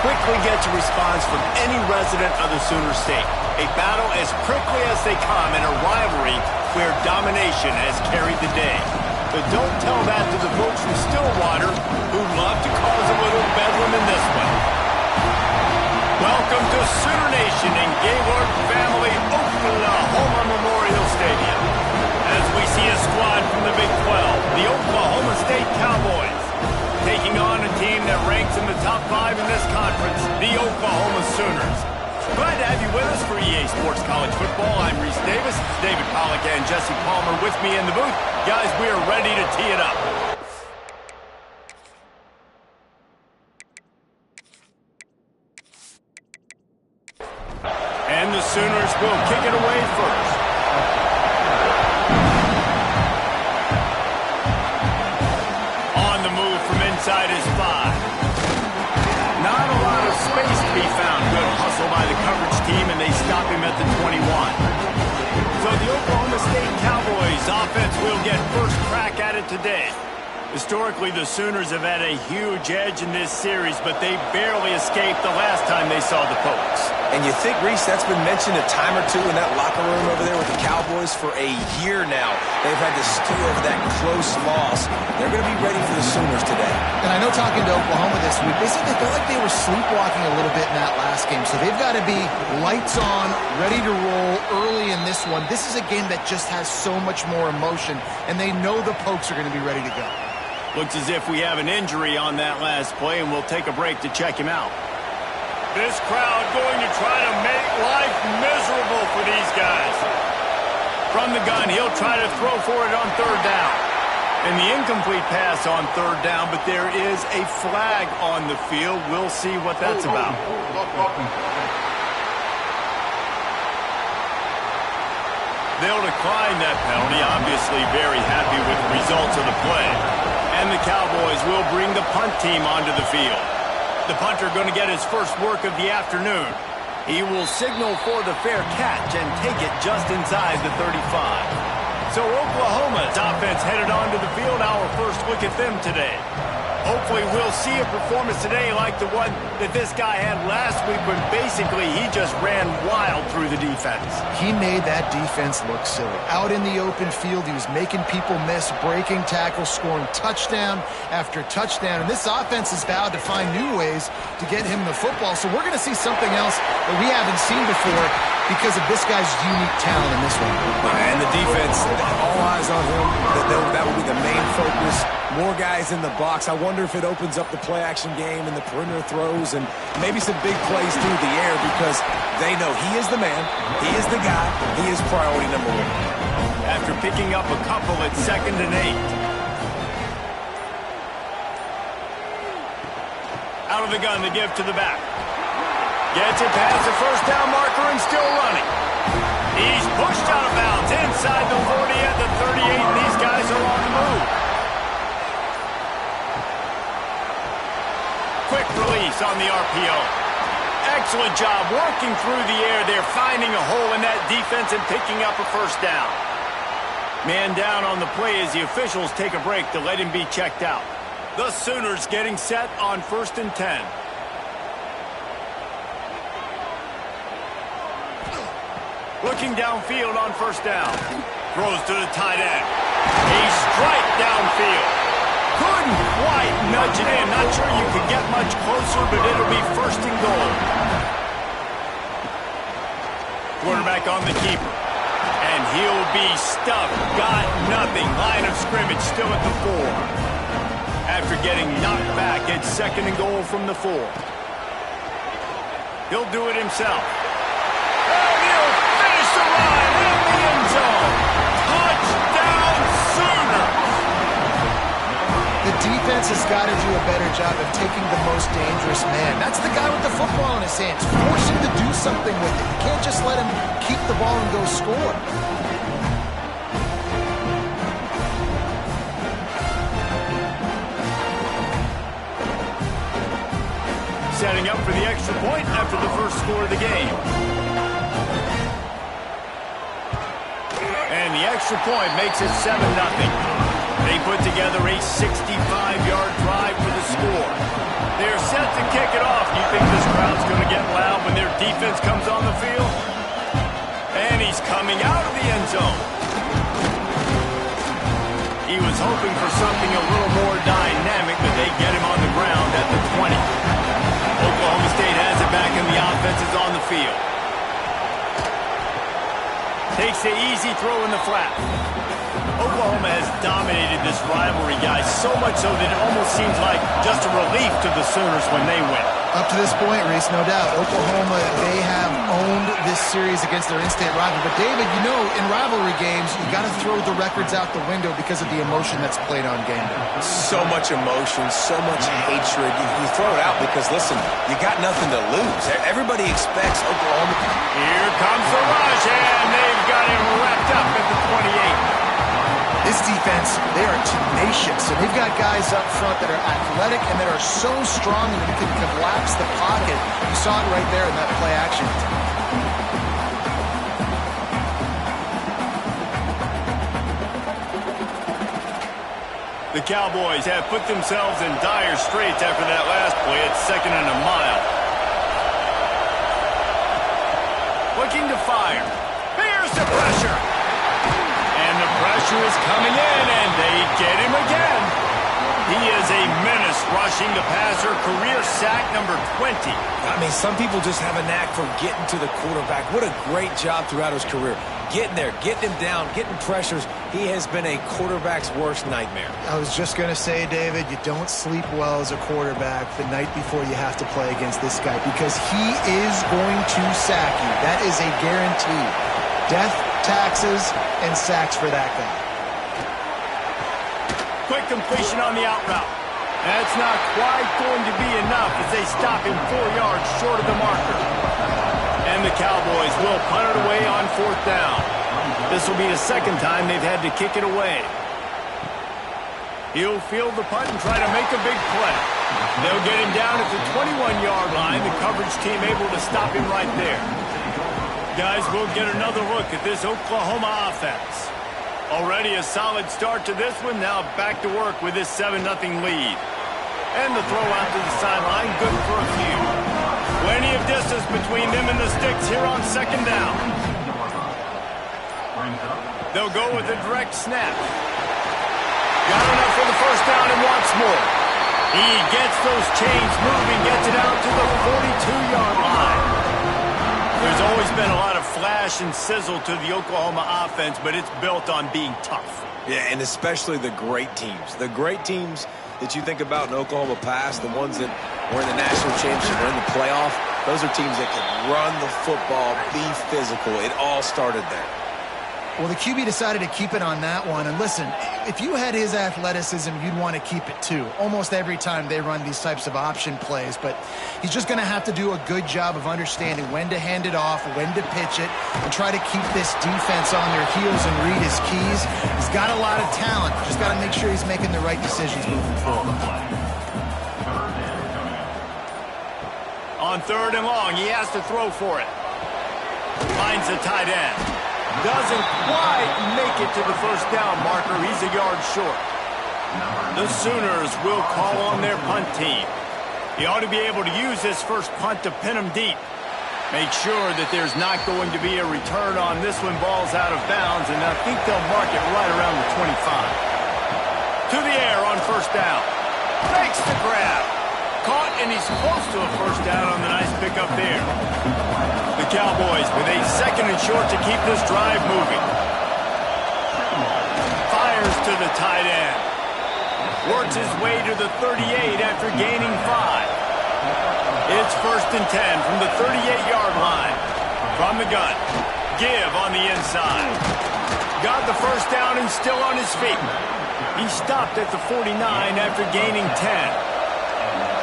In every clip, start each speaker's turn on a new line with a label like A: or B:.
A: quickly gets a response from any resident of the Sooner State. A battle as prickly as they come in a rivalry where domination has carried the day. But don't tell that to the folks from Stillwater who love to cause a little bedlam in this one. Welcome to Sooner Nation in Gaylord Family Oklahoma Memorial Stadium. As we see a squad from the Big 12, the Oklahoma State Cowboys, taking on a team that ranks in the top 5 in this conference, the Oklahoma Sooners. Glad to have you with us for EA Sports College Football. I'm Reese Davis, David Pollack and Jesse Palmer with me in the booth. Guys, we are ready to tee it up. And the Sooners will kick it away first. On the move from inside his 5. Not a lot of space to be found. Good hustle by the coverage team, and they stop him at the 21. So the Oklahoma State Cowboys offense will get first crack at it today. Historically, the Sooners have had a huge edge in this series, but they barely escaped the last time they saw the Pokes.
B: And you think, Reese, that's been mentioned a time or two in that locker room over there with the Cowboys for a year now. They've had to stew over that close loss. They're going to be ready for the Sooners today.
C: And I know talking to Oklahoma this week, they said they felt like they were sleepwalking a little bit in that last game. So they've got to be lights on, ready to roll early in this one. This is a game that just has so much more emotion, and they know the Pokes are going to be ready to go.
A: Looks as if we have an injury on that last play, and we'll take a break to check him out. This crowd going to try to make life miserable for these guys. From the gun, he'll try to throw for it on third down. And the incomplete pass on third down, but there is a flag on the field. We'll see what that's about. They'll decline that penalty, obviously very happy with the results of the play. And the Cowboys will bring the punt team onto the field. The punter going to get his first work of the afternoon. He will signal for the fair catch and take it just inside the 35. So Oklahoma's offense headed onto the field. Our first look at them today. Hopefully we'll see a performance today like the one that this guy had last week when basically he just ran wild through the defense.
C: He made that defense look silly. Out in the open field, he was making people miss, breaking tackles, scoring touchdown after touchdown. And this offense has vowed to find new ways to get him the football. So we're going to see something else that we haven't seen before because of this guy's unique talent in this one.
B: And the defense, all eyes on him. That will be the main focus. More guys in the box. I wonder if it opens up the play-action game and the perimeter throws and maybe some big plays through the air because they know he is the man, he is the guy, he is priority number 1.
A: After picking up a couple at 2nd and 8. Out of the gun, the give to the back. Gets it past the first down marker and still running. He's pushed out of bounds inside the 40 at the 38, and these guys are on the move. Quick release on the RPO. Excellent job working through the air. They're finding a hole in that defense and picking up a first down. Man down on the play as the officials take a break to let him be checked out. The Sooners getting set on 1st and 10. Looking downfield on first down. Throws to the tight end. A strike downfield. Couldn't quite nudge it in. Not sure you could get much closer, but it'll be 1st and goal. Quarterback on the keeper. And he'll be stuffed. Got nothing. Line of scrimmage still at the 4. After getting knocked back, it's 2nd and goal from the 4. He'll do it himself. And he'll finish the run in the end zone. Touchdown, Sooners!
C: The defense has got to do a better job of taking the most dangerous man. That's the guy with the football in his hands. Force him to do something with it. You can't just let him keep the ball and go score.
A: Setting up for the extra point after the first score of the game. And the extra point makes it 7-0. They put together a 65-yard drive for the score. They're set to kick it off. Do you think this crowd's going to get loud when their defense comes on the field? And he's coming out of the end zone. He was hoping for something a little more dynamic, but they get him on the ground at the 20. Oklahoma State has it back, and the offense is on the field. Takes the easy throw in the flat. Oklahoma has dominated this rivalry, guys, so much so that it almost seems like just a relief to the Sooners when they win.
C: Up to this point, Reese, no doubt, Oklahoma, they have owned this series against their in-state rival. But, David, you know, in rivalry games, you got to throw the records out the window because of the emotion that's played on game day.
B: So much emotion, so much hatred. You throw it out because, listen, you got nothing to lose. Everybody expects Oklahoma.
A: Here comes the rush, and they've got him wrapped up at the 28.
C: This defense, they are tenacious, and they've got guys up front that are athletic and that are so strong that you can collapse the pocket. You saw it right there in that play action.
A: The Cowboys have put themselves in dire straits after that last play at 2nd and a mile. Looking to fire. Here's the pressure. And the pressure is coming in, and they get him again. He is a menace rushing the passer, career sack number 20.
B: I mean, some people just have a knack for getting to the quarterback. What a great job throughout his career. Getting there, getting him down, getting pressures. He has been a quarterback's worst nightmare.
C: I was just going to say, David, you don't sleep well as a quarterback the night before you have to play against this guy because he is going to sack you. That is a guarantee. Death, taxes, and sacks for that guy.
A: Quick completion on the out route. That's not quite going to be enough as they stop him 4 yards short of the marker. And the Cowboys will punt it away on 4th down. This will be the second time they've had to kick it away. He'll field the punt and try to make a big play. They'll get him down at the 21-yard line. The coverage team able to stop him right there. Guys, we'll get another look at this Oklahoma offense. Already a solid start to this one. Now back to work with this 7-0 lead. And the throw out to the sideline, good for a few. Plenty of distance between them and the sticks here on 2nd down. They'll go with a direct snap. Got enough for the 1st down and wants more. He gets those chains moving, gets it out to the 42-yard line. There's always been a lot of flash and sizzle to the Oklahoma offense, but it's built on being tough.
B: Yeah, and especially the great teams. The great teams that you think about in Oklahoma past, the ones that were in the national championship or in the playoff, those are teams that can run the football, be physical. It all started there.
C: Well, the QB decided to keep it on that one. And listen, if you had his athleticism, you'd want to keep it too. Almost every time they run these types of option plays. But he's just going to have to do a good job of understanding when to hand it off, when to pitch it, and try to keep this defense on their heels and read his keys. He's got a lot of talent. Just got to make sure he's making the right decisions moving forward.
A: On 3rd and long, he has to throw for it. Finds the tight end. Doesn't quite make it to the 1st down marker. He's a yard short. The Sooners will call on their punt team. He ought to be able to use this first punt to pin him deep. Make sure that there's not going to be a return on this one. Ball's out of bounds, and I think they'll mark it right around the 25. To the air on 1st down. Makes the grab. Caught, and he's close to a 1st down on the nice pickup there. The Cowboys with a 2nd and short to keep this drive moving. Fires to the tight end. Works his way to the 38 after gaining 5. It's 1st and 10 from the 38-yard line. From the gun. Give on the inside. Got the 1st down and still on his feet. He stopped at the 49 after gaining 10.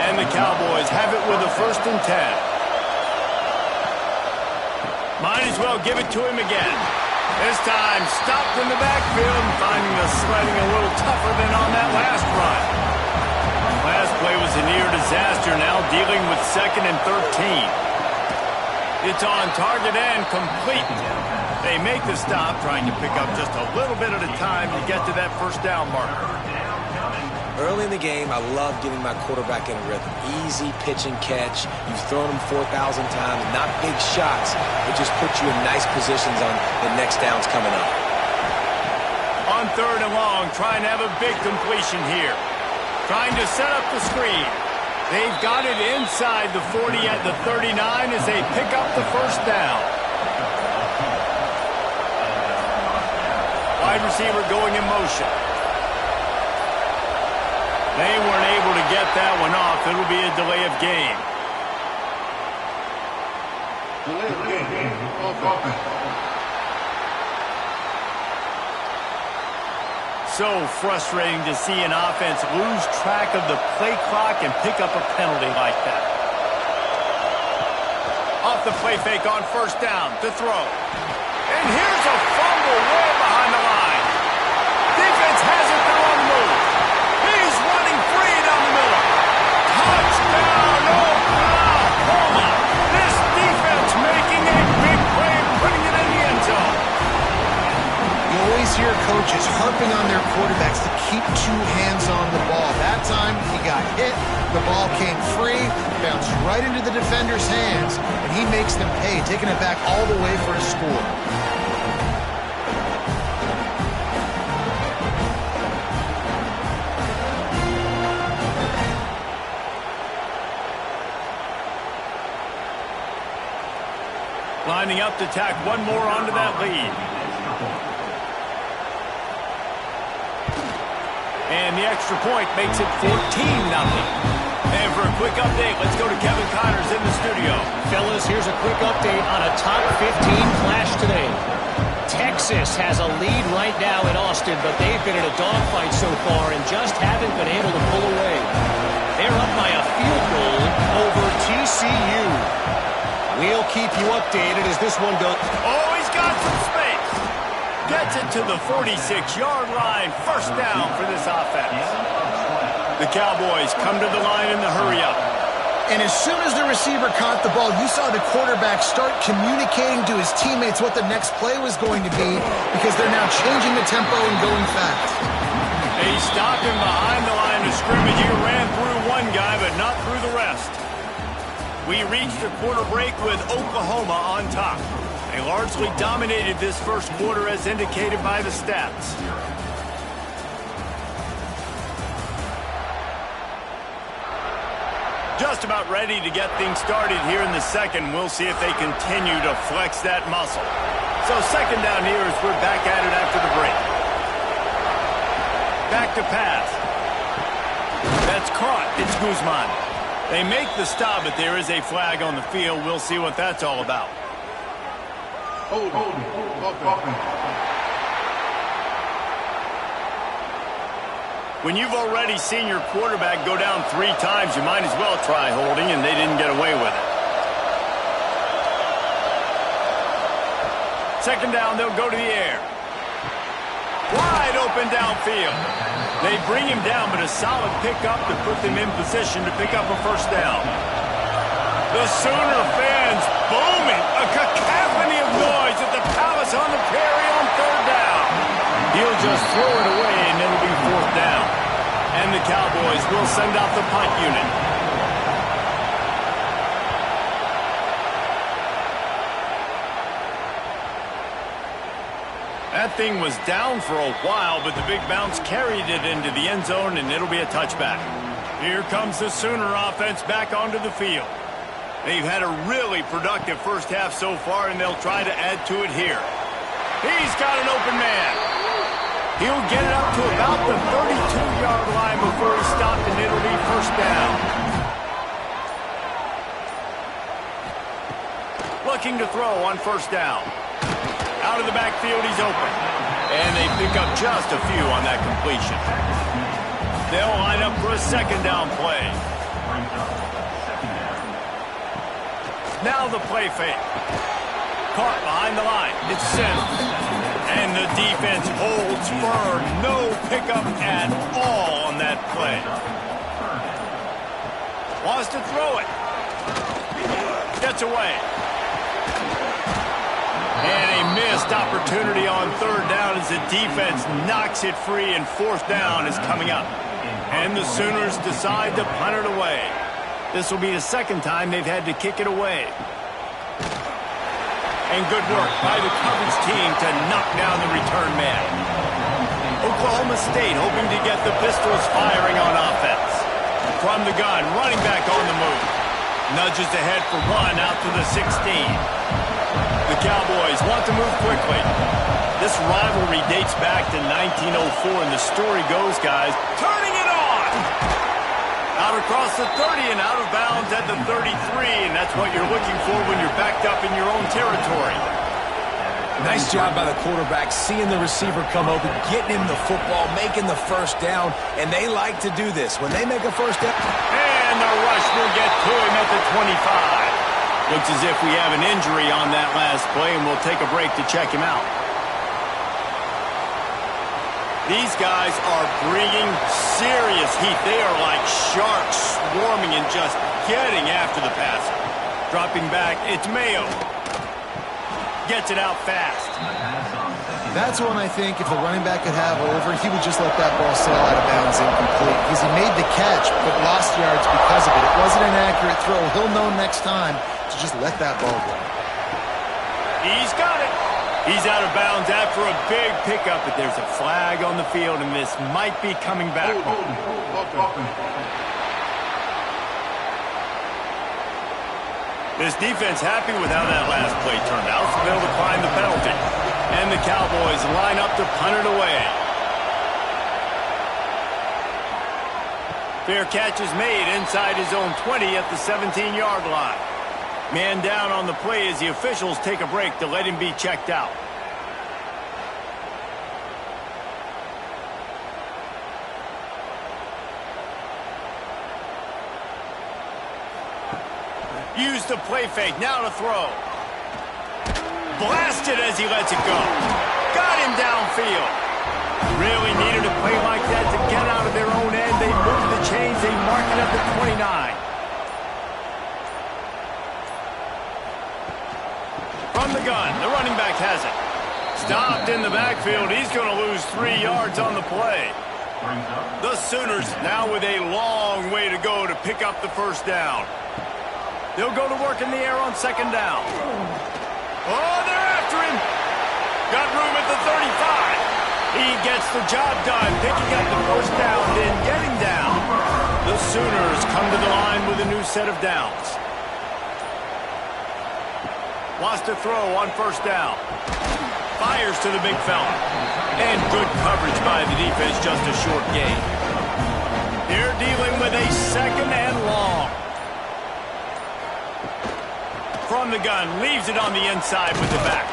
A: And the Cowboys have it with a 1st and 10. Might as well give it to him again. This time stopped in the backfield and finding the sledding a little tougher than on that last run. Last play was a near disaster, now dealing with 2nd and 13. It's on target and complete. They make the stop, trying to pick up just a little bit at a time to get to that 1st down marker.
B: Early in the game, I love getting my quarterback in a rhythm. Easy pitch and catch. You've thrown them 4,000 times. Not big shots, but just put you in nice positions on the next downs coming up.
A: On 3rd and long, trying to have a big completion here. Trying to set up the screen. They've got it inside the 40 at the 39 as they pick up the first down. Wide receiver going in motion. They weren't able to get that one off. It'll be a delay of game. So frustrating to see an offense lose track of the play clock and pick up a penalty like that. Off the play fake on 1st down to throw. And here's a fumble way behind the line. Defense has it through on the move. He's running free down the middle. Touchdown, Oklahoma. This defense making a big play and putting it in the end zone.
C: You always hear coaches harping on their quarterbacks to keep 2 hands on the ball. That time, he got hit. The ball came free, bounced right into the defender's hands, and he makes them pay, taking it back all the way for a score.
A: Lining up to tack one more onto that lead. And the extra point makes it 14-0. And for a quick update, let's go to Kevin Connors in the studio.
D: Fellas, here's a quick update on a top 15 clash today. Texas has a lead right now in Austin, but they've been in a dogfight so far and just haven't been able to pull away. They're up by a field goal over TCU. We'll keep you updated as this one goes.
A: Oh, he's got some space. Gets it to the 46-yard line. 1st down for this offense. The Cowboys come to the line in the hurry-up.
C: And as soon as the receiver caught the ball, you saw the quarterback start communicating to his teammates what the next play was going to be because they're now changing the tempo and going fast.
A: They stopped him behind the line of scrimmage. He ran through one guy, but not through the rest. We reached a quarter break with Oklahoma on top. They largely dominated this first quarter as indicated by the stats. Just about ready to get things started here in the second. We'll see if they continue to flex that muscle. So 2nd down here as we're back at it after the break. Back to pass. That's caught. It's Guzman. They make the stop, but there is a flag on the field. We'll see what that's all about. When you've already seen your quarterback go down 3 times, you might as well try holding, and they didn't get away with it. 2nd down, they'll go to the air. Wide open downfield. They bring him down, but a solid pickup to put them in position to pick up a 1st down. The Sooner fans booming. A cacophony of noise at the Palace on the Prairie on 3rd down. He'll just throw it away, and it'll be 4th down. And the Cowboys will send out the punt unit. That thing was down for a while, but the big bounce carried it into the end zone, and it'll be a touchback. Here comes the Sooner offense back onto the field. They've had a really productive first half so far, and they'll try to add to it here. He's got an open man. He'll get it up to about the 32-yard line before he stopped, and it'll be 1st down. Looking to throw on 1st down. Out of the backfield, he's open. And they pick up just a few on that completion. They'll line up for a 2nd down play. Now the play fake. Caught behind the line. It's sent. And the defense holds firm. No pickup at all on that play. Wants to throw it. Gets away. And a missed opportunity on 3rd down as the defense knocks it free, and 4th down is coming up. And the Sooners decide to punt it away. This will be the second time they've had to kick it away. And good work by the coverage team to knock down the return man. Oklahoma State hoping to get the Pistols firing on offense. From the gun, running back on the move. Nudges ahead for one out to the 16. The Cowboys want to move quickly. This rivalry dates back to 1904, and the story goes, guys, turning it on! Out across the 30 and out of bounds at the 33, and that's what you're looking for when you're backed up in your own territory.
B: Nice job by the quarterback, seeing the receiver come open, getting him the football, making the first down, and they like to do this. When they make a first down...
A: And the rush will get to him at the 25. Looks as if we have an injury on that last play, and we'll take a break to check him out. These guys are bringing serious heat. They are like sharks swarming and just getting after the passer. Dropping back, it's Mayo. Gets it out fast.
C: That's one I think if the running back could have over, he would just let that ball sail out of bounds incomplete. Because he made the catch, but lost yards because of it. It wasn't an accurate throw. He'll know next time to just let that ball go.
A: He's got it. He's out of bounds after a big pickup, but there's a flag on the field, and this might be coming back. This defense happy with how that last play turned out, so they'll decline the penalty. And the Cowboys line up to punt it away. Fair catch is made inside his own 20 at the 17-yard line. Man down on the play as the officials take a break to let him be checked out. Use the play fake, now to throw. Blasted as he lets it go. Got him downfield. Really needed a play like that to get out of their own end. They move the chains, they mark it at the 29. From the gun, the running back has it. Stopped in the backfield. He's going to lose 3 yards on the play. The Sooners now with a long way to go to pick up the first down. They'll go to work in the air on second down. Oh, they're after him. Got room at the 35. He gets the job done, picking up the first down, then getting down. The Sooners come to the line with a new set of downs. Wants to throw on first down. Fires to the big fella. And good coverage by the defense, just a short gain. They're dealing with a second and long. From the gun, leaves it on the inside with the back.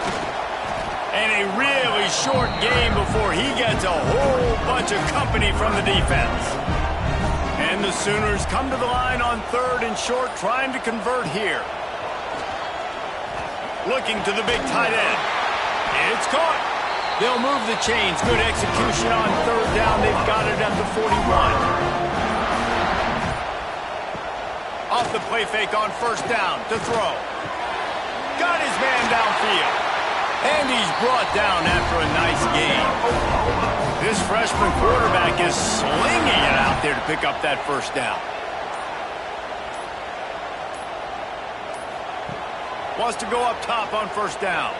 A: And a really short game before he gets a whole bunch of company from the defense. And the Sooners come to the line on third and short, trying to convert here. Looking to the big tight end. It's caught. They'll move the chains. Good execution on third down. They've got it at the 41. Off the play fake on first down to throw. Got his man downfield. And he's brought down after a nice gain. This freshman quarterback is slinging it out there to pick up that first down. Wants to go up top on first down.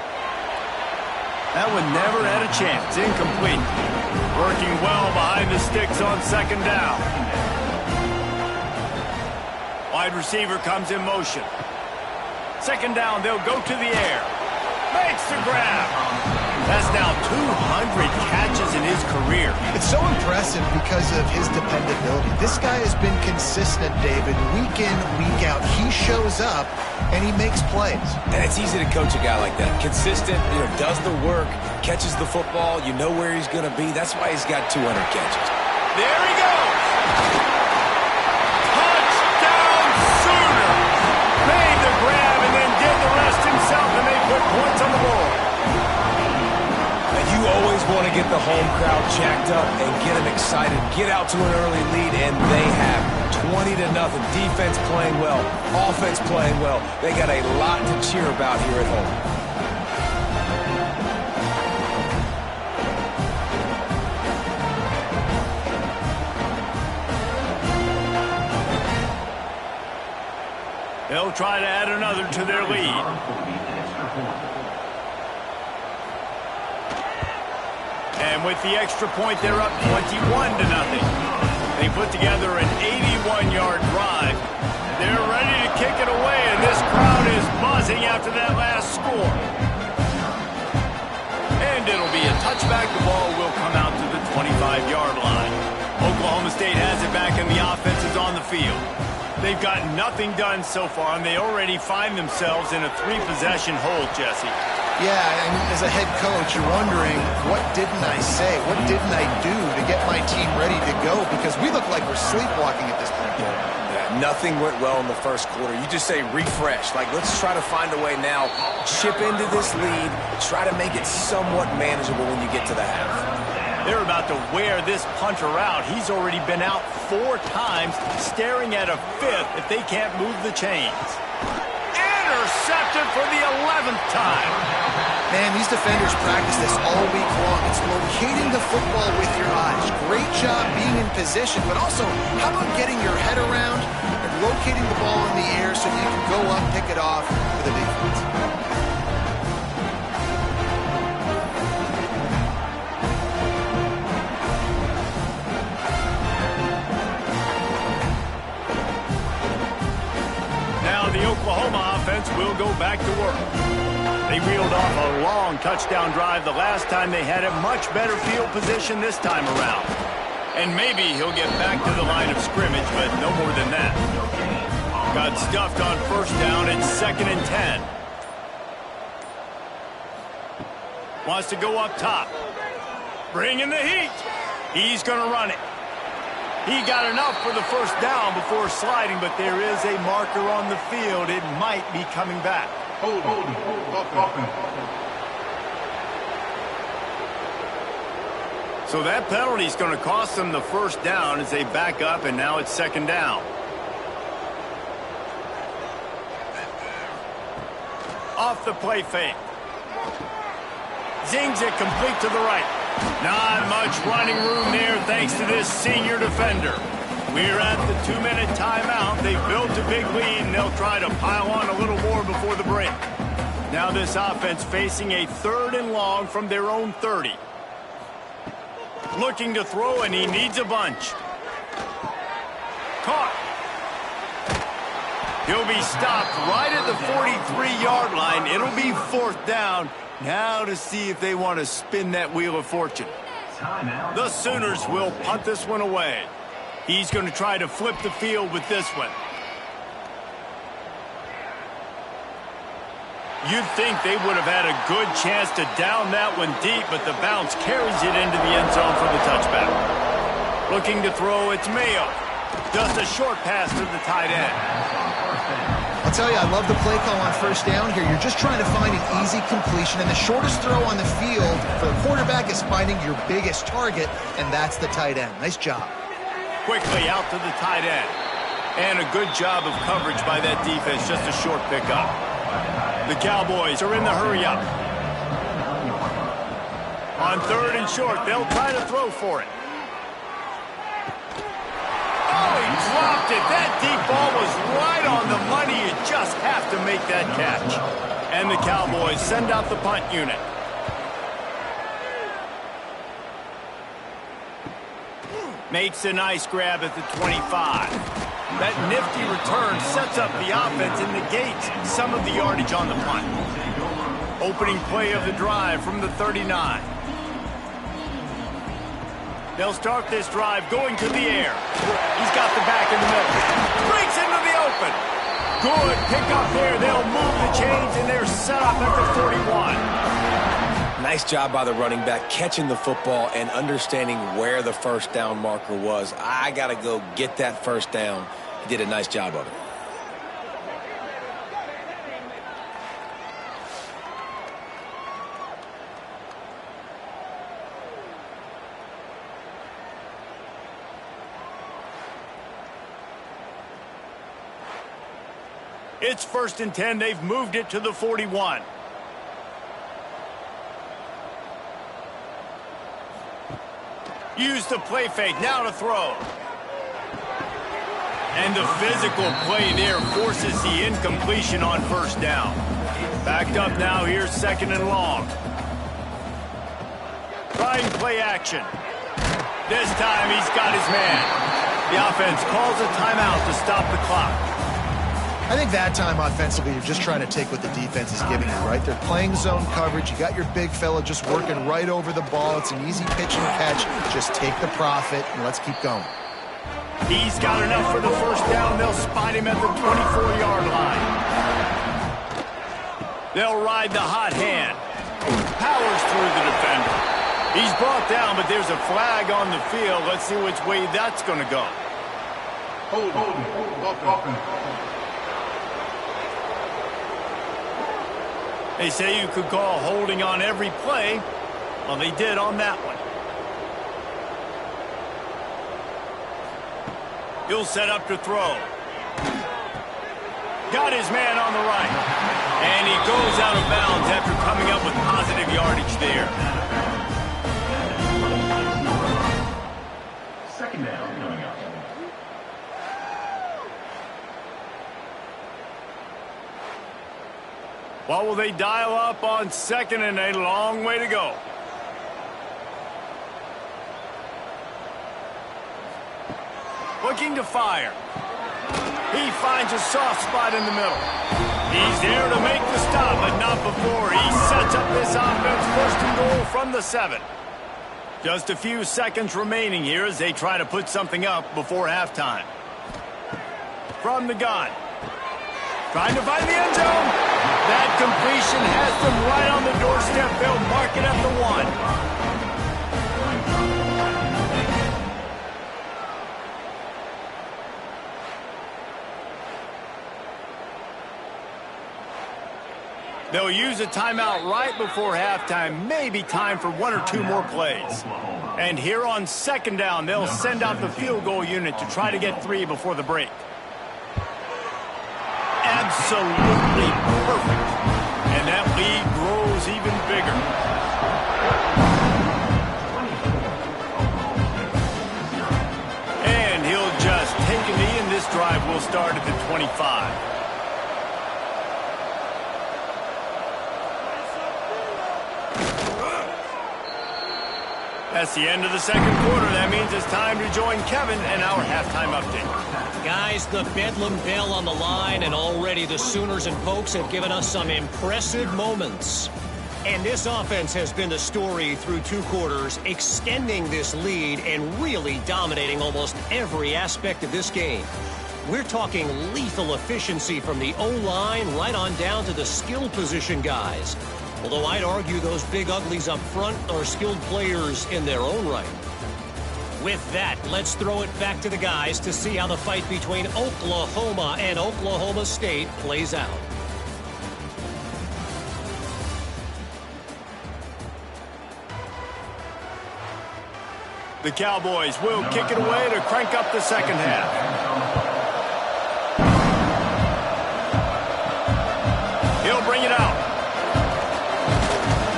A: That one never had a chance. Incomplete. Working well behind the sticks on second down. Wide receiver comes in motion. Second down, they'll go to the air. Makes the grab. That's now 200 catches in his career.
C: It's so impressive because of his dependability. This guy has been consistent, David, week in, week out. He shows up, and he makes plays.
B: And it's easy to coach a guy like that. Consistent, does the work, catches the football, you know where he's going to be. That's why he's got 200 catches.
A: There he goes. Touchdown Sooner. Made the grab and then did the rest himself, and they put points on the board.
B: You always want to get the home crowd jacked up and get them excited. Get out to an early lead, and they have 20-0. Defense playing well, offense playing well. They got a lot to cheer about here at home.
A: try to add another to their lead. And with the extra point, they're up 21-0. They put together an 81-yard drive. They're ready to kick it away, and this crowd is buzzing after that last score. And it'll be a touchback. The ball will come out to the 25-yard line. Oklahoma State has it back, and the offense is on the field. They've got nothing done so far, and they already find themselves in a 3-possession hole, Jesse.
C: Yeah, and as a head coach, you're wondering, what didn't I say? What didn't I do to get my team ready to go? Because we look like we're sleepwalking at this point.
B: Yeah, nothing went well in the first quarter. You just say refresh. Like, let's try to find a way now. Chip into this lead. Try to make it somewhat manageable when you get to the half.
A: They're about to wear this punter out. He's already been out 4 times, staring at a 5th if they can't move the chains. Intercepted for the 11th time.
C: Man, these defenders practice this all week long. It's locating the football with your eyes. Great job being in position, but also, how about getting your head around and locating the ball in the air so that you can go up, pick it off for the defense.
A: The Oklahoma offense will go back to work. They reeled off a long touchdown drive the last time. They had a much better field position this time around. And maybe he'll get back to the line of scrimmage, but no more than that. Got stuffed on first down. It's 2nd and 10. Wants to go up top. Bring in the heat. He's going to run it. He got enough for the first down before sliding, but there is a marker on the field. It might be coming back. So that penalty is going to cost them the first down as they back up, and now it's 2nd down. Off the play fake. Zings it complete to the right. Not much running room there thanks to this senior defender. We're at the 2-minute timeout. They've built a big lead, and they'll try to pile on a little more before the break. Now this offense facing a 3rd and long from their own 30. Looking to throw, and he needs a bunch. Caught. He'll be stopped right at the 43-yard line. It'll be 4th down. Now to see if they want to spin that wheel of fortune. The Sooners will punt this one away. He's going to try to flip the field with this one. You'd think they would have had a good chance to down that one deep, but the bounce carries it into the end zone for the touchback. Looking to throw, it's Mayo. Just a short pass to the tight end.
C: I'll tell you, I love the play call on first down here. You're just trying to find an easy completion, and the shortest throw on the field for the quarterback is finding your biggest target, and that's the tight end. Nice job.
A: Quickly out to the tight end. And a good job of coverage by that defense, just a short pickup. The Cowboys are in the hurry-up. On 3rd and short, they'll try to throw for it. Oh, he dropped it. That deep ball was right on the money. You just have to make that catch. And the Cowboys send out the punt unit. Makes a nice grab at the 25. That nifty return sets up the offense and negates some of the yardage on the punt. Opening play of the drive from the 39. They'll start this drive going to the air. He's got the back in the middle. Breaks into the open. Good pick up there. They'll move the chains, and they're set up at the 41.
B: Nice job by the running back, catching the football and understanding where the first down marker was. I got to go get that first down. He did a nice job of it.
A: It's 1st and 10. They've moved it to the 41. Use the play fake. Now to throw. And the physical play there forces the incompletion on first down. Backed up now, here's 2nd and long. Trying play action. This time he's got his man. The offense calls a timeout to stop the clock.
C: I think that time offensively, you're just trying to take what the defense is giving you, right? They're playing zone coverage. You got your big fella just working right over the ball. It's an easy pitch and catch. Just take the profit and let's keep going.
A: He's got enough for the first down. They'll spot him at the 24-yard line. They'll ride the hot hand. Powers through the defender. He's brought down, but there's a flag on the field. Let's see which way that's going to go.
E: Hold.
A: They say you could call holding on every play. Well, they did on that one. He'll set up to throw. Got his man on the right. And he goes out of bounds after coming up with positive yardage there.
E: 2nd down coming up.
A: What will they dial up on 2nd and a long way to go? Looking to fire. He finds a soft spot in the middle. He's there to make the stop, but not before he sets up this offense 1st and goal from the 7. Just a few seconds remaining here as they try to put something up before halftime. From the gun. Trying to find the end zone. That completion has them right on the doorstep. They'll mark it at the 1. They'll use a timeout right before halftime. Maybe time for 1 or 2 more plays. And here on 2nd down, they'll send out the field goal unit to try to get 3 before the break. Absolutely perfect. And that lead grows even bigger. And he'll just take a knee, and this drive will start at the 25. That's the end of the 2nd quarter. That means it's time to join Kevin and our halftime update.
D: Guys, the Bedlam bell on the line, and already the Sooners and Pokes have given us some impressive moments. And this offense has been the story through 2 quarters, extending this lead and really dominating almost every aspect of this game. We're talking lethal efficiency from the O-line right on down to the skill position guys. Although I'd argue those big uglies up front are skilled players in their own right. With that, let's throw it back to the guys to see how the fight between Oklahoma and Oklahoma State plays out.
A: The Cowboys will kick it away to crank up the 2nd half. He'll bring it out.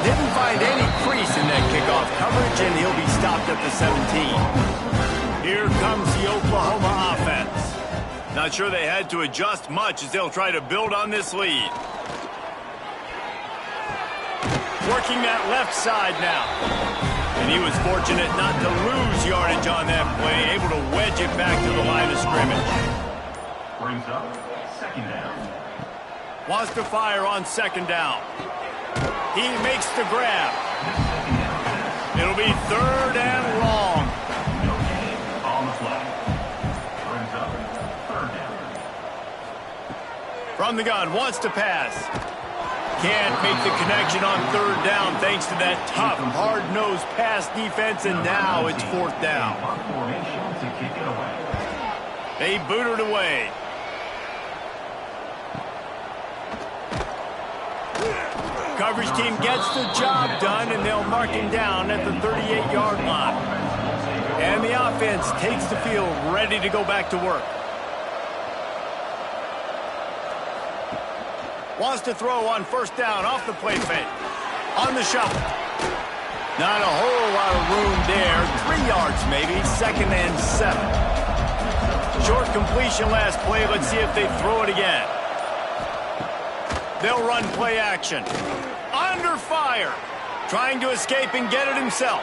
A: Didn't find any crease in that kickoff coverage, and he'll be stopped at the 17. Here comes the Oklahoma offense. Not sure they had to adjust much as they'll try to build on this lead. Working that left side now. And he was fortunate not to lose yardage on that play, able to wedge it back to the line of scrimmage.
E: Brings up 2nd down.
A: Wants to fire on 2nd down. He makes the grab. It'll be 3rd and long.
E: No gain on the flag. Brings up 3rd down.
A: From the gun, wants to pass. Can't make the connection on 3rd down thanks to that tough, hard-nosed pass defense, and now it's 4th down.
E: Formation to kick it away.
A: They boot it away. Coverage team gets the job done, and they'll mark him down at the 38-yard line. And the offense takes the field, ready to go back to work. Wants to throw on 1st down off the play fake. On the shuffle. Not a whole lot of room there. 3 yards maybe. 2nd and 7. Short completion last play. Let's see if they throw it again. They'll run play action. Under fire. Trying to escape and get it himself.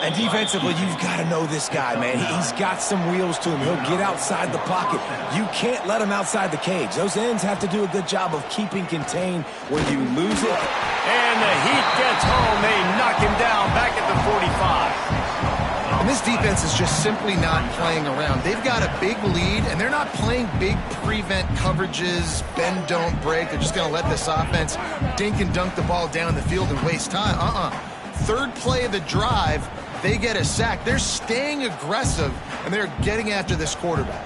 B: And defensively, you've got to know this guy, man. He's got some wheels to him. He'll get outside the pocket. You can't let him outside the cage. Those ends have to do a good job of keeping contained when you lose it.
A: And the Heat gets home. They knock him down back at the 45.
C: And this defense is just simply not playing around. They've got a big lead, and they're not playing big prevent coverages, bend, don't break. They're just going to let this offense dink and dunk the ball down the field and waste time. Third play of the drive, they get a sack. They're staying aggressive, and they're getting after this quarterback.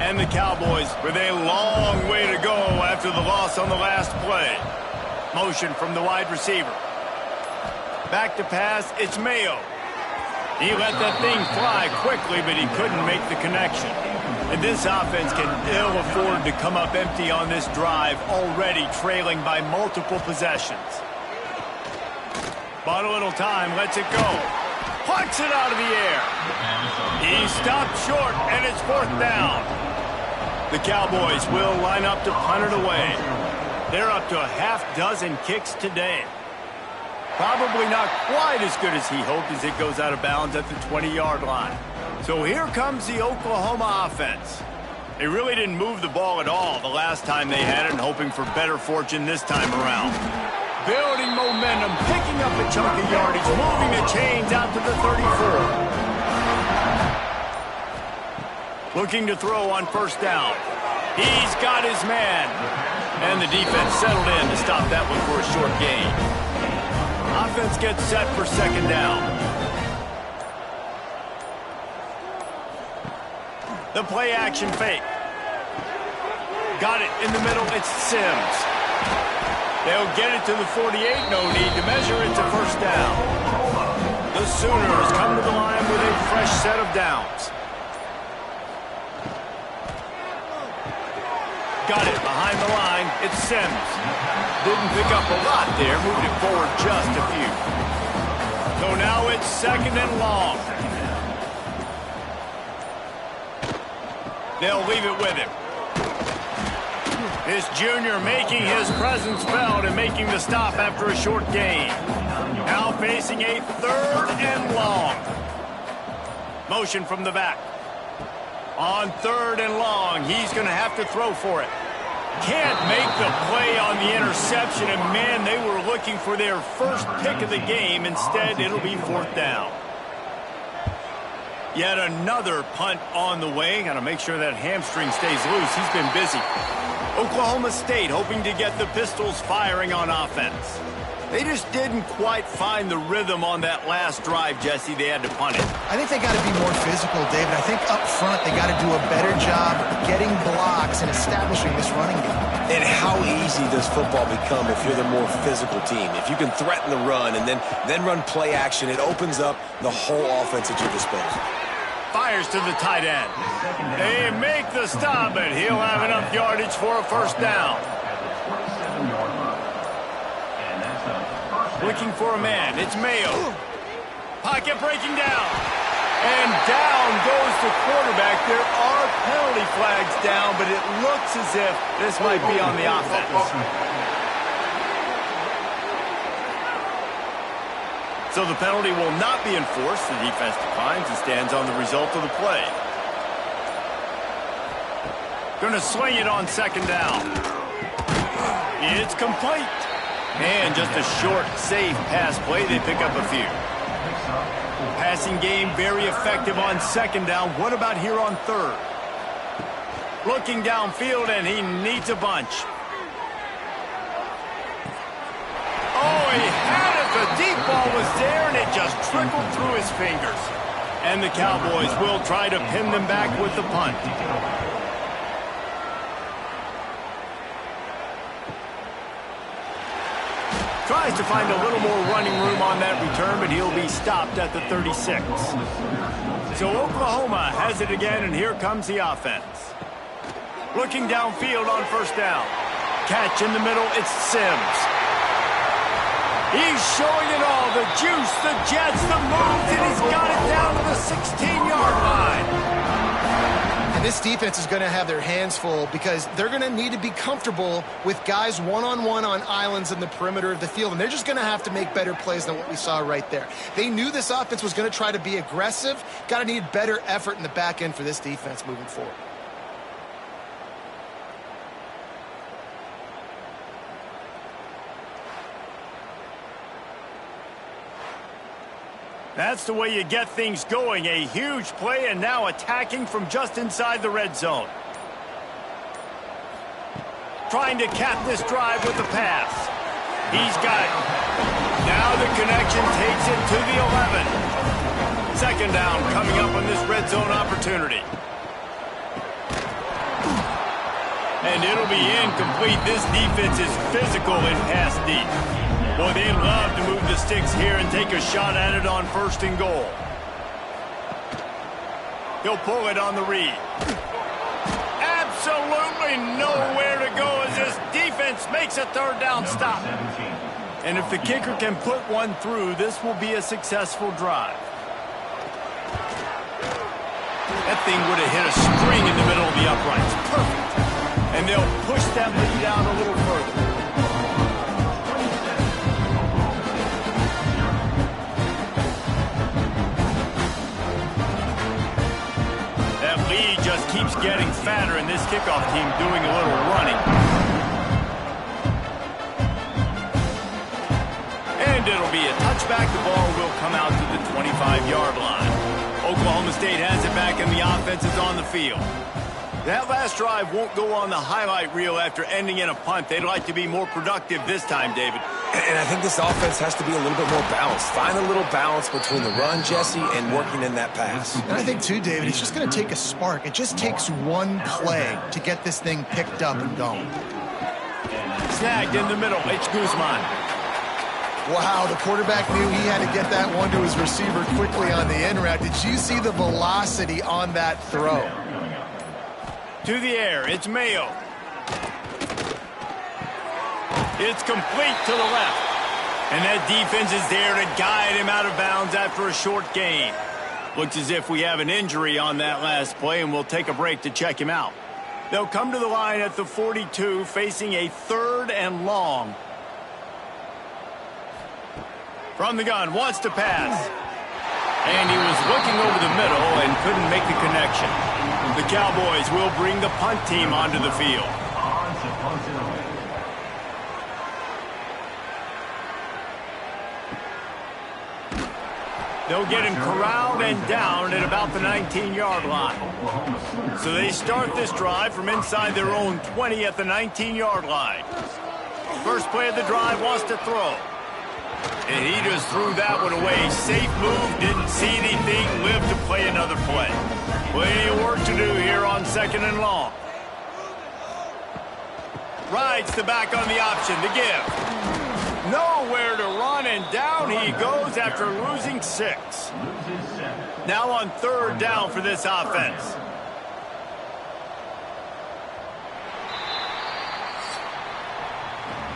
A: And the Cowboys with a long way to go after the loss on the last play. Motion from the wide receiver. Back to pass, it's Mayo. He let that thing fly quickly, but he couldn't make the connection. And this offense can ill afford to come up empty on this drive, already trailing by multiple possessions. Bought a little time, lets it go. Punts it out of the air. He stopped short, and it's 4th down. The Cowboys will line up to punt it away. They're up to a half-dozen kicks today. Probably not quite as good as he hoped as it goes out of bounds at the 20-yard line. So here comes the Oklahoma offense. They really didn't move the ball at all the last time they had it, and hoping for better fortune this time around. Building momentum, picking up a chunk of yardage, moving the chains out to the 34. Looking to throw on 1st down. He's got his man. And the defense settled in to stop that one for a short gain. Offense gets set for 2nd down. The play action fake. Got it in the middle. It's Sims. They'll get it to the 48. No need to measure it to 1st down. The Sooners come to the line with a fresh set of downs. Got it behind the line. It's Sims. Didn't pick up a lot there. Moved it forward just a few. So now it's 2nd and long. They'll leave it with him. This junior making his presence felt and making the stop after a short gain. Now facing a 3rd and long. Motion from the back. On 3rd and long, he's going to have to throw for it. Can't make the play on the interception, and man, they were looking for their first pick of the game. Instead, it'll be 4th down. Yet another punt on the way. Got to make sure that hamstring stays loose. He's been busy. Oklahoma State hoping to get the Pistols firing on offense. They just didn't quite find the rhythm on that last drive, Jesse. They had to punt it.
C: I think they got to be more physical, David. I think up front they got to do a better job getting blocks and establishing this running game.
B: And how easy does football become if you're the more physical team? If you can threaten the run and then run play action, it opens up the whole offense at your disposal.
A: Fires to the tight end. They make the stop, but he'll have enough yardage for a 1st down. Looking for a man. It's Mayo. Pocket breaking down. And down goes the quarterback. There are penalty flags down, but it looks as if this might be on the offense. So the penalty will not be enforced. The defense declines and stands on the result of the play. Going to swing it on 2nd down. It's complete. And just a short, safe pass play. They pick up a few. Passing game very effective on 2nd down. What about here on 3rd? Looking downfield, and he needs a bunch. Oh, he had it. The deep ball was there, and it just trickled through his fingers. And the Cowboys will try to pin them back with the punt. Tries to find a little more running room on that return, but he'll be stopped at the 36. So Oklahoma has it again, and here comes the offense. Looking downfield on 1st down. Catch in the middle, it's Sims. He's showing it all, the juice, the jets, the moves, and he's got it down to the 16-yard line.
C: this defense is going to have their hands full because they're going to need to be comfortable with guys one-on-one on islands in the perimeter of the field, and they're just going to have to make better plays than what we saw right there. They knew this offense was going to try to be aggressive. Got to need better effort in the back end for this defense moving forward.
A: That's the way you get things going. A huge play, and now attacking from just inside the red zone. Trying to cap this drive with the pass. He's got it. Now the connection takes it to the 11. Second down coming up on this red zone opportunity. And it'll be incomplete. This defense is physical in pass deep. Boy, they love to move the sticks here and take a shot at it on 1st and goal. He'll pull it on the read. Absolutely nowhere to go as this defense makes a 3rd down stop. And if the kicker can put one through, this will be a successful drive. That thing would have hit a string in the middle of the uprights. Perfect. And they'll push that lead down a little further. Just keeps getting fatter, and this kickoff team doing a little running. And it'll be a touchback. The ball will come out to the 25-yard line. Oklahoma State has it back, and the offense is on the field. That last drive won't go on the highlight reel after ending in a punt. They'd like to be more productive this time, David.
B: And I think this offense has to be a little bit more balanced. Find a little balance between the run, Jesse, and working in that pass.
C: And I think, too, David, it's just going to take a spark. It just takes one play to get this thing picked up and going.
A: Snagged in the middle. It's Guzman.
C: Wow, the quarterback knew he had to get that one to his receiver quickly on the in route. Did you see the velocity on that throw?
A: To the air, it's Mayo. It's complete to the left. And that defense is there to guide him out of bounds after a short gain. Looks as if we have an injury on that last play, and we'll take a break to check him out. They'll come to the line at the 42, facing a 3rd and long. From the gun, wants to pass. And he was looking over the middle and couldn't make the connection. The Cowboys will bring the punt team onto the field. They'll get him corralled and down at about the 19-yard line. So they start this drive from inside their own 20 at the 19-yard line. First play of the drive, wants to throw. And he just threw that one away. Safe move, didn't see anything, lived to play another play. Plenty of work to do here on 2nd and long. Rides the back on the option to give. Nowhere to run, and down he goes after losing 6. Now on 3rd down for this offense.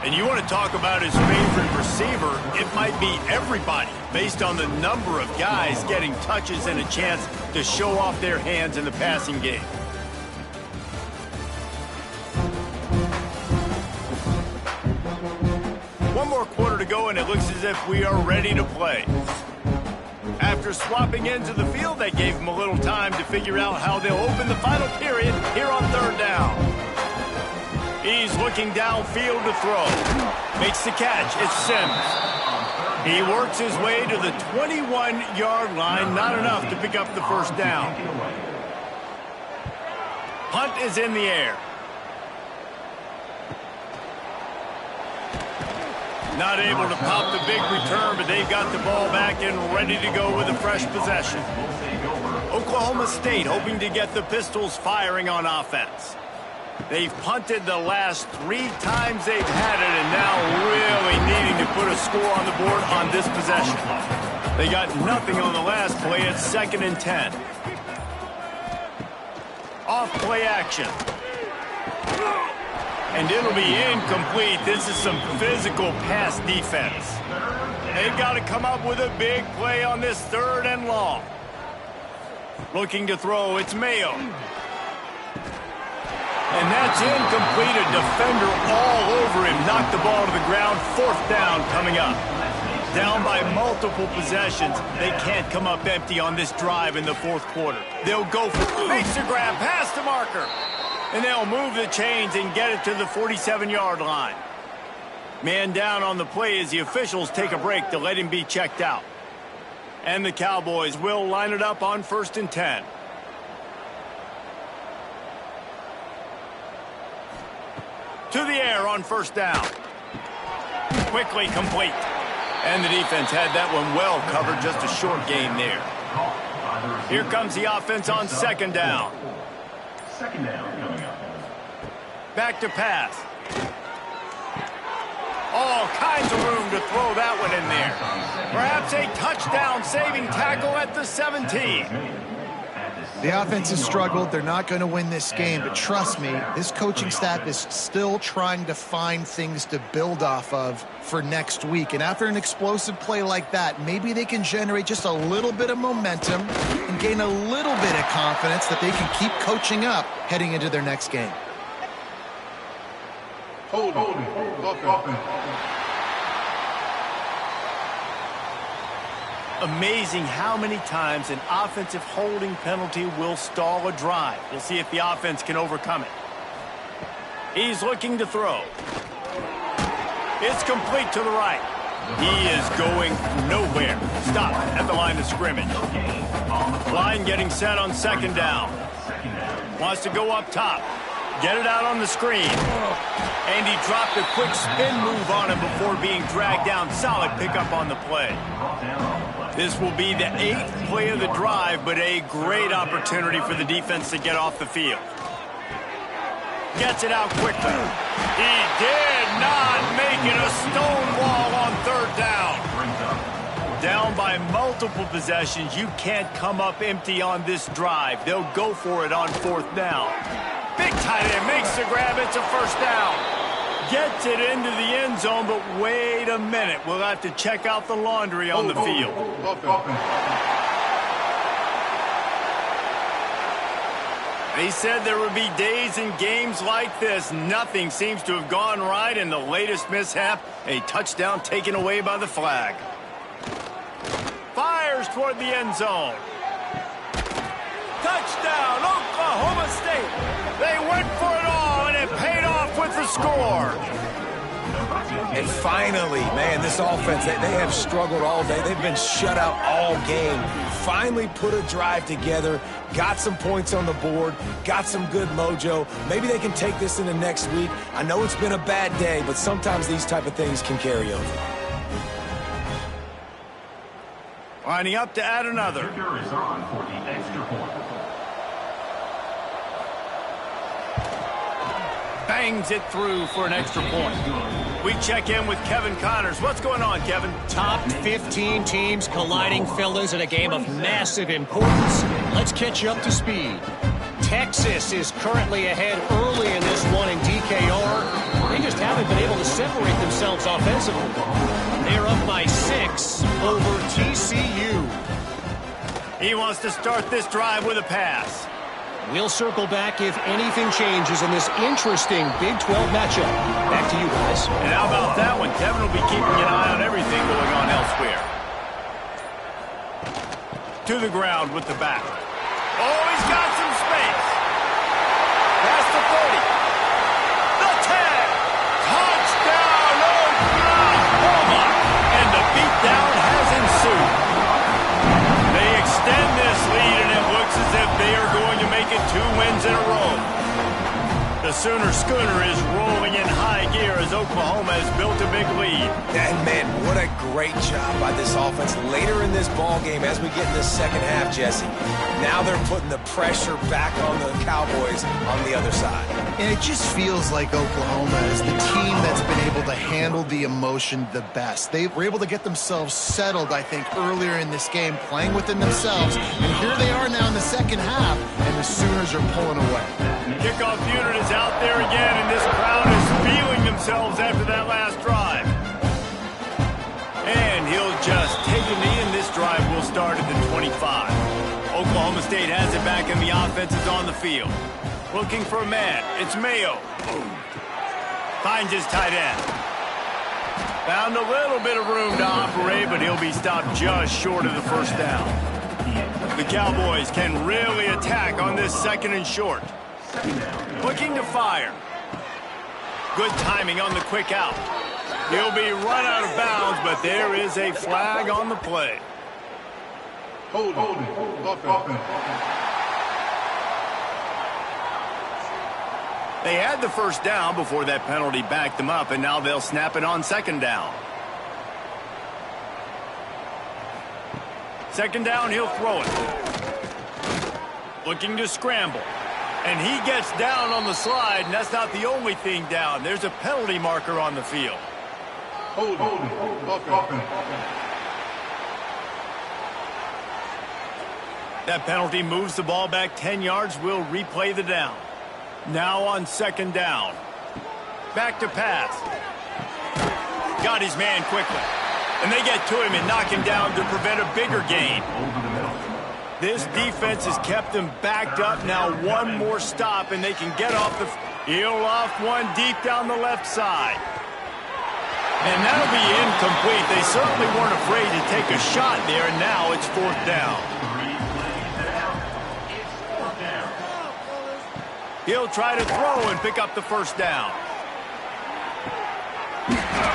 A: And you want to talk about his favorite receiver, it might be everybody, based on the number of guys getting touches and a chance to show off their hands in the passing game. One more quarter to go, and it looks as if we are ready to play. After swapping into the field, that gave them a little time to figure out how they'll open the final period here on 3rd down. He's looking downfield to throw. Makes the catch. It's Sims. He works his way to the 21-yard line. Not enough to pick up the 1st down. Punt is in the air. Not able to pop the big return, but they've got the ball back and ready to go with a fresh possession. Oklahoma State hoping to get the Pistols firing on offense. They've punted the last 3 times they've had it, and now really needing to put a score on the board on this possession. They got nothing on the last play. It's 2nd and 10. Off play action. And it'll be incomplete. This is some physical pass defense. They've got to come up with a big play on this 3rd and long. Looking to throw, it's Mayo. And that's incomplete. A defender all over him. Knocked the ball to the ground. 4th down coming up. Down by multiple possessions. They can't come up empty on this drive in the 4th quarter. They'll go for makes the grab past the marker. And they'll move the chains and get it to the 47-yard line. Man down on the play as the officials take a break to let him be checked out. And the Cowboys will line it up on 1st and 10. To the air on 1st down. Quickly complete. And the defense had that one well covered. Just a short game there. Here comes the offense on 2nd down.
E: 2nd down coming up.
A: Back to pass. All kinds of room to throw that one in there. Perhaps a touchdown-saving tackle at the 17.
C: The offense has struggled. They're not going to win this game, but trust me, this coaching staff is still trying to find things to build off of for next week. And after an explosive play like that, maybe they can generate just a little bit of momentum and gain a little bit of confidence that they can keep coaching up heading into their next game.
A: Amazing how many times an offensive holding penalty will stall a drive. We'll see if the offense can overcome it. He's looking to throw. It's complete to the right. He is going nowhere. Stop at the line of scrimmage. Line getting set on 2nd down. Wants to go up top. Get it out on the screen. And he dropped a quick spin move on him before being dragged down. Solid pickup on the play. This will be the 8th play of the drive, but a great opportunity for the defense to get off the field. Gets it out quickly. He did not make it. A stonewall on 3rd down. Down by multiple possessions. You can't come up empty on this drive. They'll go for it on 4th down. Big tight end makes the grab. It's a 1st down. Gets it into the end zone, but wait a minute. We'll have to check out the laundry on the field. They said there would be days in games like this. Nothing seems to have gone right in the latest mishap. A touchdown taken away by the flag. Fires toward the end zone. Touchdown, Oklahoma State. They went for it all, and it paid off with the score.
B: And finally, man, this offense, they have struggled all day. They've been shut out all game. Finally put a drive together, got some points on the board, got some good mojo. Maybe they can take this into next week. I know it's been a bad day, but sometimes these type of things can carry over.
A: Lining up to add another.
E: Kicker is on for the extra point.
A: Bangs it through for an extra point. We check in with Kevin Connors. What's going on, Kevin?
D: Top 15 teams colliding, fellas, in a game of massive importance. Let's catch you up to speed. Texas is currently ahead early in this one in DKR. They just haven't been able to separate themselves offensively. They're up by 6 over TCU.
A: He wants to start this drive with a pass.
D: We'll circle back if anything changes in this interesting Big 12 matchup. Back to you guys.
A: And how about that one? Kevin will be keeping an eye on everything going on elsewhere. To the ground with the back. Oh, he's got some space. Past the 30. The 10. Touchdown, Oklahoma. And the beatdown has ensued. They extend this lead, and it looks as if they are going to make it 2 wins in a row. The Sooner Schooner is rolling in high gear as Oklahoma has built a big lead.
B: And, man, what a great job by this offense later in this ball game as we get in the second half, Jesse. Now they're putting the pressure back on the Cowboys on the other side.
C: And it just feels like Oklahoma is the team that's been able to handle the emotion the best. They were able to get themselves settled, I think, earlier in this game, playing within themselves. And here they are now in the second half, and the Sooners are pulling away.
A: Kickoff unit is out there again, and this crowd is feeling themselves after that last drive. And he'll just take a knee, and this drive will start at the 25. Oklahoma State has it back, and the offense is on the field. Looking for a man. It's Mayo. Finds his tight end. Found a little bit of room to operate, but he'll be stopped just short of the first down. The Cowboys can really attack on this 2nd and short. Looking to fire. Good timing on the quick out. He'll be run out of bounds, but there is a flag on the play.
E: Hold it.
A: They had the first down before that penalty backed them up, and now they'll snap it on 2nd down. 2nd down, he'll throw it. Looking to scramble. And he gets down on the slide, and that's not the only thing down. There's a penalty marker on the field.
E: Hold it.
A: That penalty moves the ball back 10 yards. We'll replay the down. Now on 2nd down. Back to pass. Got his man quickly. And they get to him and knock him down to prevent a bigger gain. This defense has kept them backed up. Now one more stop and they can get off the... He'll off one deep down the left side. And that'll be incomplete. They certainly weren't afraid to take a shot there, and now it's 4th down. He'll try to throw and pick up the first down.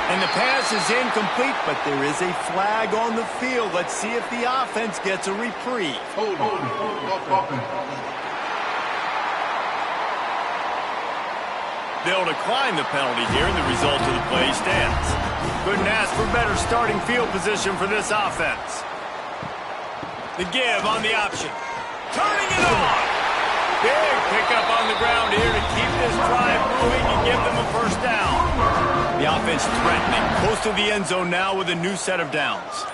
A: And the pass is incomplete, but there is a flag on the field. Let's see if the offense gets a reprieve.
E: Hold it.
A: They'll decline the penalty here, and the result of the play stands. Couldn't ask for better starting field position for this offense. The give on the option. Turning it on. Big pickup on the ground here to keep this drive moving and give them a first down. The offense threatening. Close to the end zone now with a new set of downs.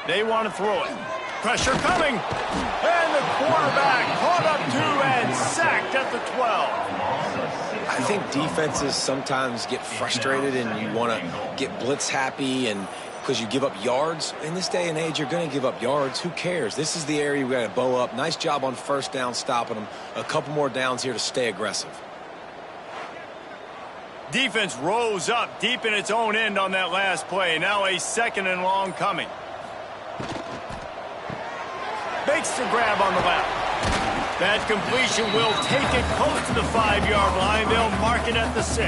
A: They want to throw it. Pressure coming. And the quarterback caught up to and sacked at the 12.
B: I think defenses sometimes get frustrated and you want to get blitz happy and because you give up yards. In this day and age, you're going to give up yards. Who cares? This is the area we got to bow up. Nice job on first down stopping them. A couple more downs here to stay aggressive.
A: Defense rose up deep in its own end on that last play. Now a 2nd and long coming. Makes the grab on the left. That completion will take it close to the 5-yard line. They'll mark it at the 6.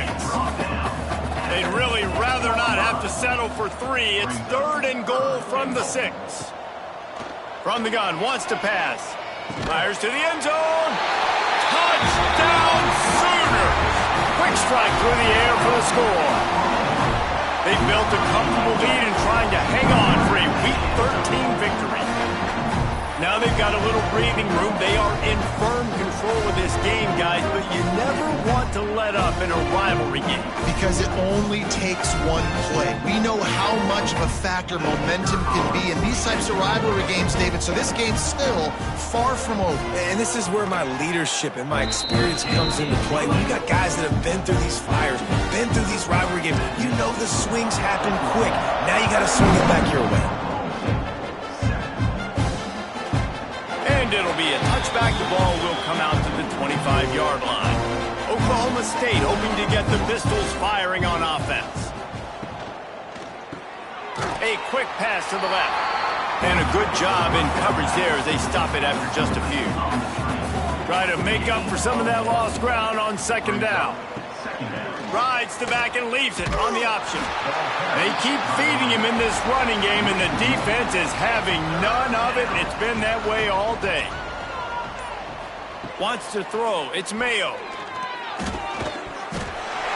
A: They'd really rather not have to settle for 3. It's 3rd and goal from the 6. From the gun, wants to pass. Fires to the end zone. Touchdown Sooners! Quick strike through the air for the score. They built a comfortable lead and trying to hang on for a Week 13 victory. Now they've got a little breathing room. They are in firm control of this game, guys, but you never want to let up in a rivalry game.
C: Because it only takes one play. We know how much of a factor momentum can be in these types of rivalry games, David, so this game's still far from over.
B: And this is where my leadership and my experience comes into play. When you got guys that have been through these fires, been through these rivalry games, you know the swings happen quick. Now you got to swing it back your way.
A: It'll be a touchback. The ball will come out to the 25-yard line. Oklahoma State hoping to get the Pistols firing on offense. A quick pass to the left. And a good job in coverage there as they stop it after just a few. Try to make up for some of that lost ground on 2nd down. Rides the back and leaves it on the option. They keep feeding him in this running game, and the defense is having none of it. It's been that way all day. Wants to throw. It's Mayo.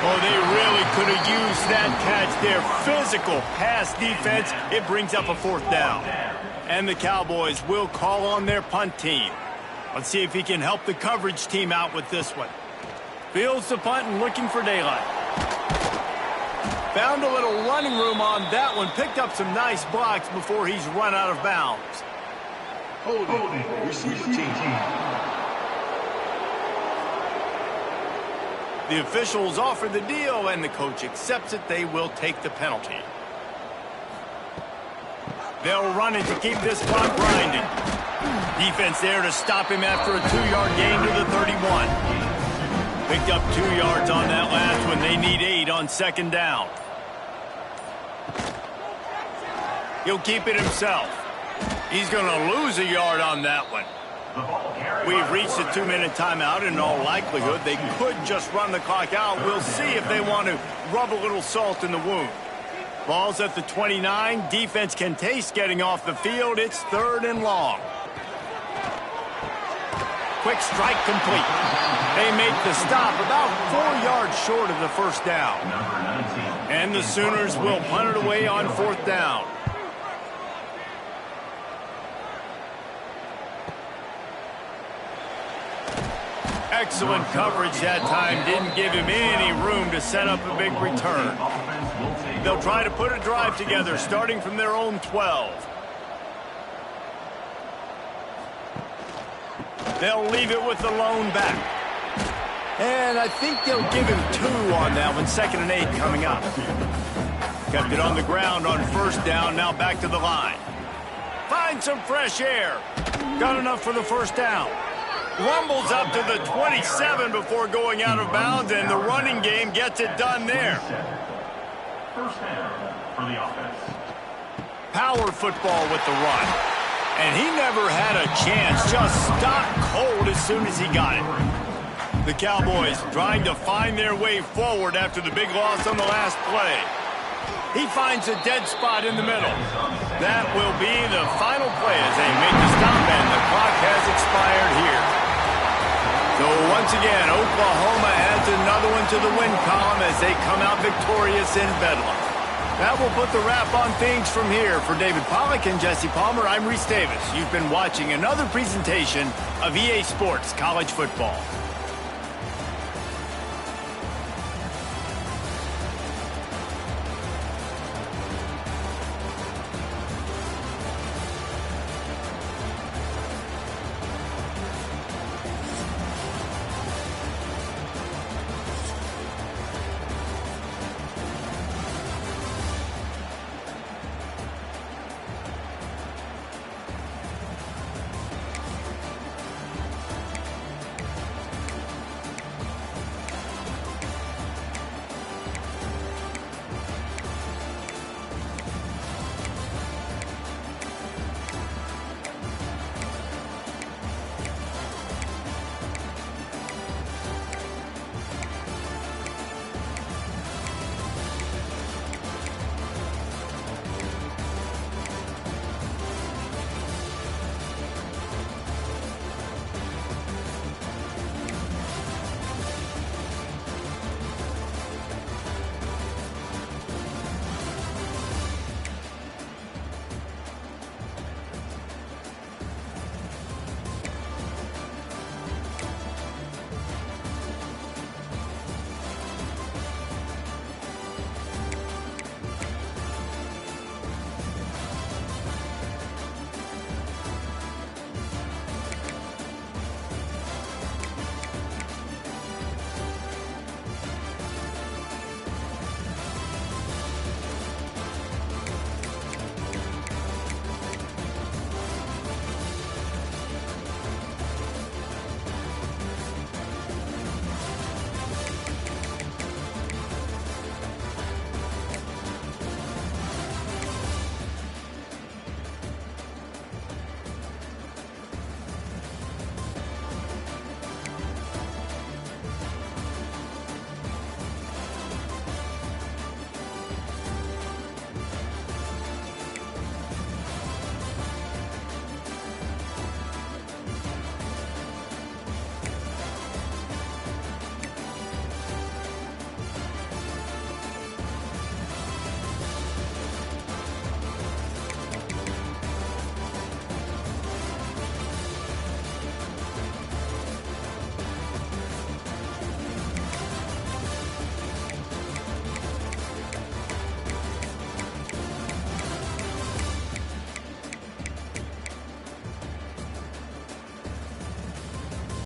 A: Oh, they really could have used that catch there. Physical pass defense. It brings up a 4th down. And the Cowboys will call on their punt team. Let's see if he can help the coverage team out with this one. Fields the punt and looking for daylight. Found a little running room on that one. Picked up some nice blocks before he's run out of bounds.
E: Hold it. Receiver team.
A: The officials offer the deal, and the coach accepts it. They will take the penalty. They'll run it to keep this clock grinding. Defense there to stop him after a 2-yard gain to the 31. Picked up 2 yards on that last one. They need 8 on second down. He'll keep it himself. He's going to lose a yard on that one. We've reached a 2-minute timeout. In all likelihood, they could just run the clock out. We'll see if they want to rub a little salt in the wound. Ball's at the 29. Defense can taste getting off the field. It's 3rd and long. Quick strike complete. They make the stop about 4 yards short of the first down. And the Sooners will punt it away on 4th down. Excellent coverage that time. Didn't give him any room to set up a big return. They'll try to put a drive together, starting from their own 12. They'll leave it with the lone back. And I think they'll give him 2 on that one. 2nd and 8 coming up. Kept it on the ground on 1st down. Now back to the line. Find some fresh air. Got enough for the 1st down. Rumbles up to the 27 before going out of bounds, and the running game gets it done there.
E: 1st down for the offense.
A: Power football with the run. And he never had a chance, just stopped cold as soon as he got it. The Cowboys trying to find their way forward after the big loss on the last play. He finds a dead spot in the middle. That will be the final play as they make the stop, and the clock has expired here. So once again, Oklahoma adds another one to the win column as they come out victorious in Bedlam. That will put the wrap on things from here. For David Pollack and Jesse Palmer, I'm Reese Davis. You've been watching another presentation of EA Sports College Football.